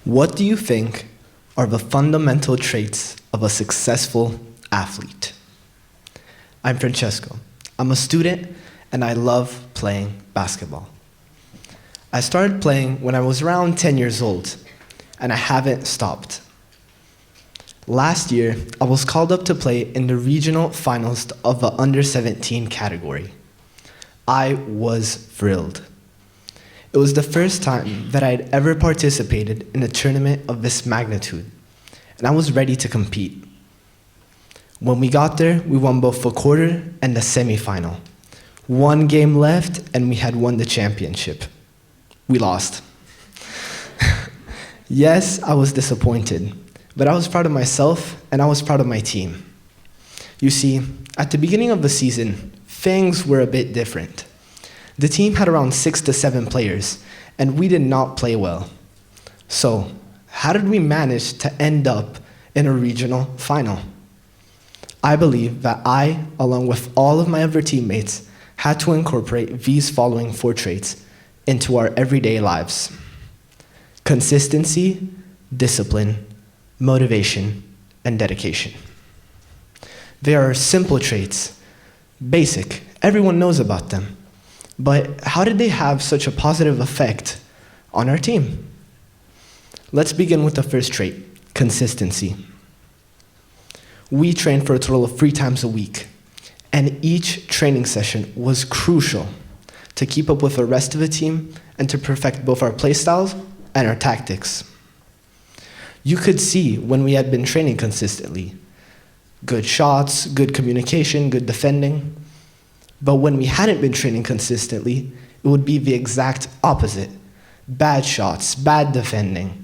What do you think are the fundamental traits of a successful athlete? I'm Francesco. I'm a student and I love playing basketball. I started playing when I was around 10 years old and I haven't stopped. Last year, I was called up to play in the regional finals of the under-17 category. I was thrilled. It was the first time that I had ever participated in a tournament of this magnitude, and I was ready to compete. When we got there, we won both the quarter and the semifinal. One game left, and we had won the championship. We lost. Yes, I was disappointed, but I was proud of myself, and I was proud of my team. You see, at the beginning of the season, things were a bit different. The team had around 6 to 7 players, and we did not play well. So, how did we manage to end up in a regional final? I believe that I, along with all of my other teammates, had to incorporate these following 4 traits into our everyday lives: consistency, discipline, motivation, and dedication. They are simple traits, basic, everyone knows about them. But how did they have such a positive effect on our team? Let's begin with the first trait, consistency. We trained for a total of 3 times a week, and each training session was crucial to keep up with the rest of the team and to perfect both our play styles and our tactics. You could see when we had been training consistently. Good shots, good communication, good defending. But when we hadn't been training consistently, it would be the exact opposite. Bad shots, bad defending,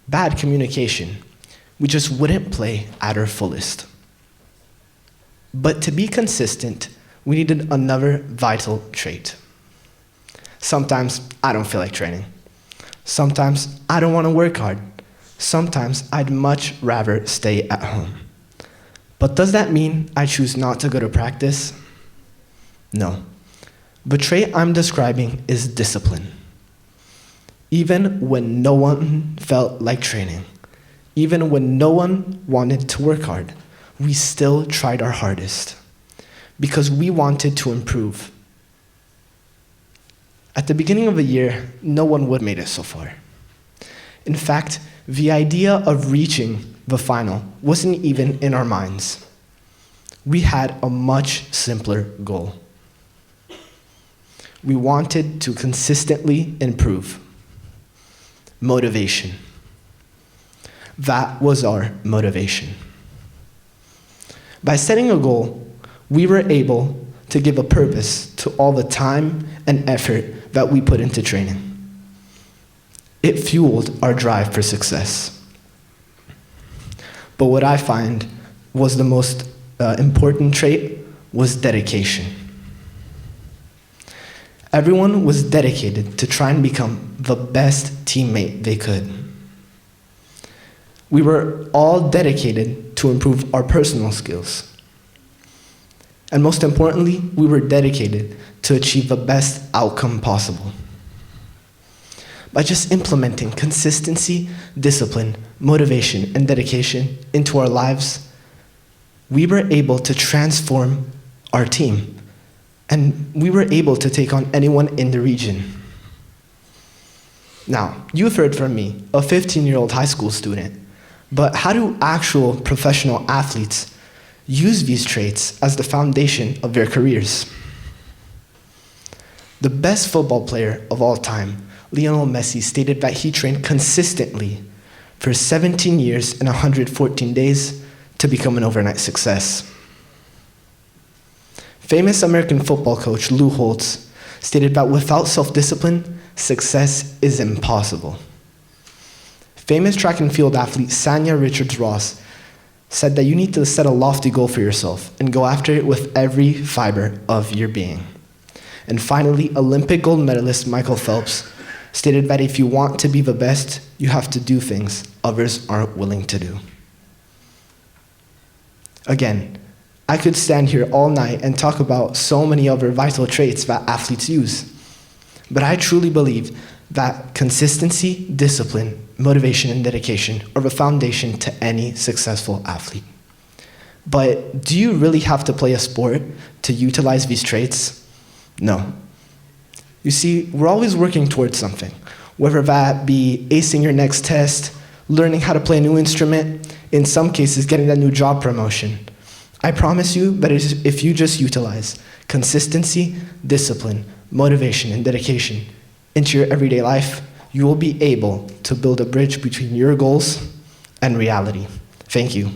bad communication. We just wouldn't play at our fullest. But to be consistent, we needed another vital trait. Sometimes I don't feel like training. Sometimes I don't want to work hard. Sometimes I'd much rather stay at home. But does that mean I choose not to go to practice? No. The trait I'm describing is discipline. Even when no one felt like training, even when no one wanted to work hard, we still tried our hardest because we wanted to improve. At the beginning of the year, no one would have made it so far. In fact, the idea of reaching the final wasn't even in our minds. We had a much simpler goal. We wanted to consistently improve. Motivation. That was our motivation. By setting a goal, we were able to give a purpose to all the time and effort that we put into training. It fueled our drive for success. But what I find was the most important trait was dedication. Everyone was dedicated to try and become the best teammate they could. We were all dedicated to improve our personal skills. And most importantly, we were dedicated to achieve the best outcome possible. By just implementing consistency, discipline, motivation, and dedication into our lives, we were able to transform our team. And we were able to take on anyone in the region. Now, you've heard from me, a 15-year-old high school student, but how do actual professional athletes use these traits as the foundation of their careers? The best football player of all time, Lionel Messi, stated that he trained consistently for 17 years and 114 days to become an overnight success. Famous American football coach Lou Holtz stated that without self-discipline, success is impossible. Famous track and field athlete Sanya Richards-Ross said that you need to set a lofty goal for yourself and go after it with every fiber of your being. And finally, Olympic gold medalist Michael Phelps stated that if you want to be the best, you have to do things others aren't willing to do. Again, I could stand here all night and talk about so many other vital traits that athletes use. But I truly believe that consistency, discipline, motivation, and dedication are the foundation to any successful athlete. But do you really have to play a sport to utilize these traits? No. You see, we're always working towards something, whether that be acing your next test, learning how to play a new instrument, in some cases getting that new job promotion. I promise you that if you just utilize consistency, discipline, motivation, and dedication into your everyday life, you will be able to build a bridge between your goals and reality. Thank you.